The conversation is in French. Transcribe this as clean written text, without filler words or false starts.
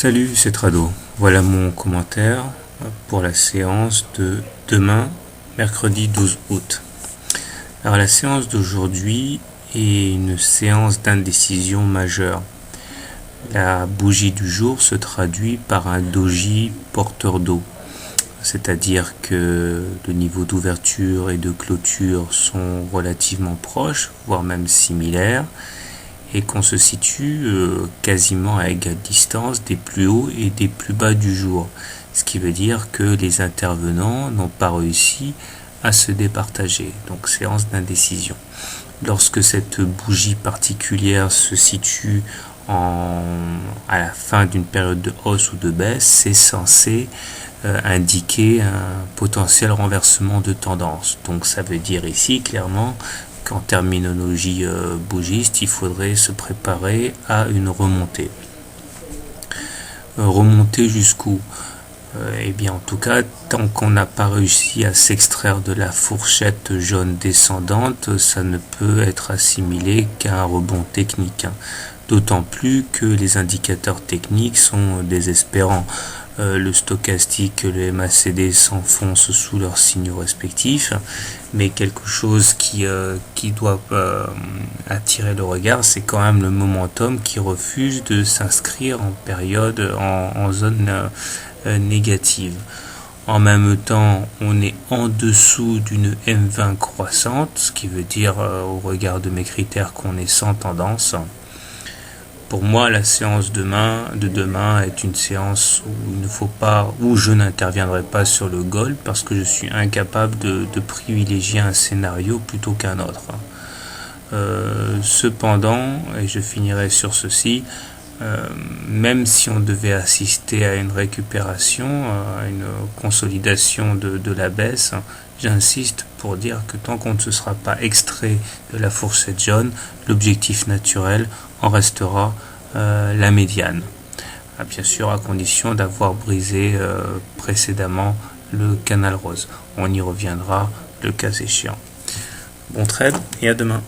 Salut, c'est Trado. Voilà mon commentaire pour la séance de demain, mercredi 12 août. Alors la séance d'aujourd'hui est une séance d'indécision majeure. La bougie du jour se traduit par un doji porteur d'eau, c'est-à-dire que le niveau d'ouverture et de clôture sont relativement proches, voire même similaires, et qu'on se situe quasiment à égale distance des plus hauts et des plus bas du jour. Ce qui veut dire que les intervenants n'ont pas réussi à se départager. Donc séance d'indécision. Lorsque cette bougie particulière se situe à la fin d'une période de hausse ou de baisse, c'est censé indiquer un potentiel renversement de tendance. Donc ça veut dire ici clairement qu'en terminologie bougiste, il faudrait se préparer à une remontée. Remonter jusqu'où ? Eh bien, en tout cas, tant qu'on n'a pas réussi à s'extraire de la fourchette jaune descendante, ça ne peut être assimilé qu'à un rebond technique. D'autant plus que les indicateurs techniques sont désespérants. Le stochastique, le MACD s'enfoncent sous leurs signaux respectifs, mais quelque chose qui doit attirer le regard, c'est quand même le momentum qui refuse de s'inscrire en période, en zone négative. En même temps, on est en dessous d'une M20 croissante, ce qui veut dire au regard de mes critères qu'on est sans tendance. Pour moi, la séance de demain est une séance où je n'interviendrai pas sur le gold parce que je suis incapable de privilégier un scénario plutôt qu'un autre. Cependant, et je finirai sur ceci, même si on devait assister à une récupération, à une consolidation de la baisse, j'insiste pour dire que tant qu'on ne se sera pas extrait de la fourchette jaune, l'objectif naturel en restera la médiane. Bien sûr, à condition d'avoir brisé précédemment le canal rose. On y reviendra le cas échéant. Bon trade et à demain.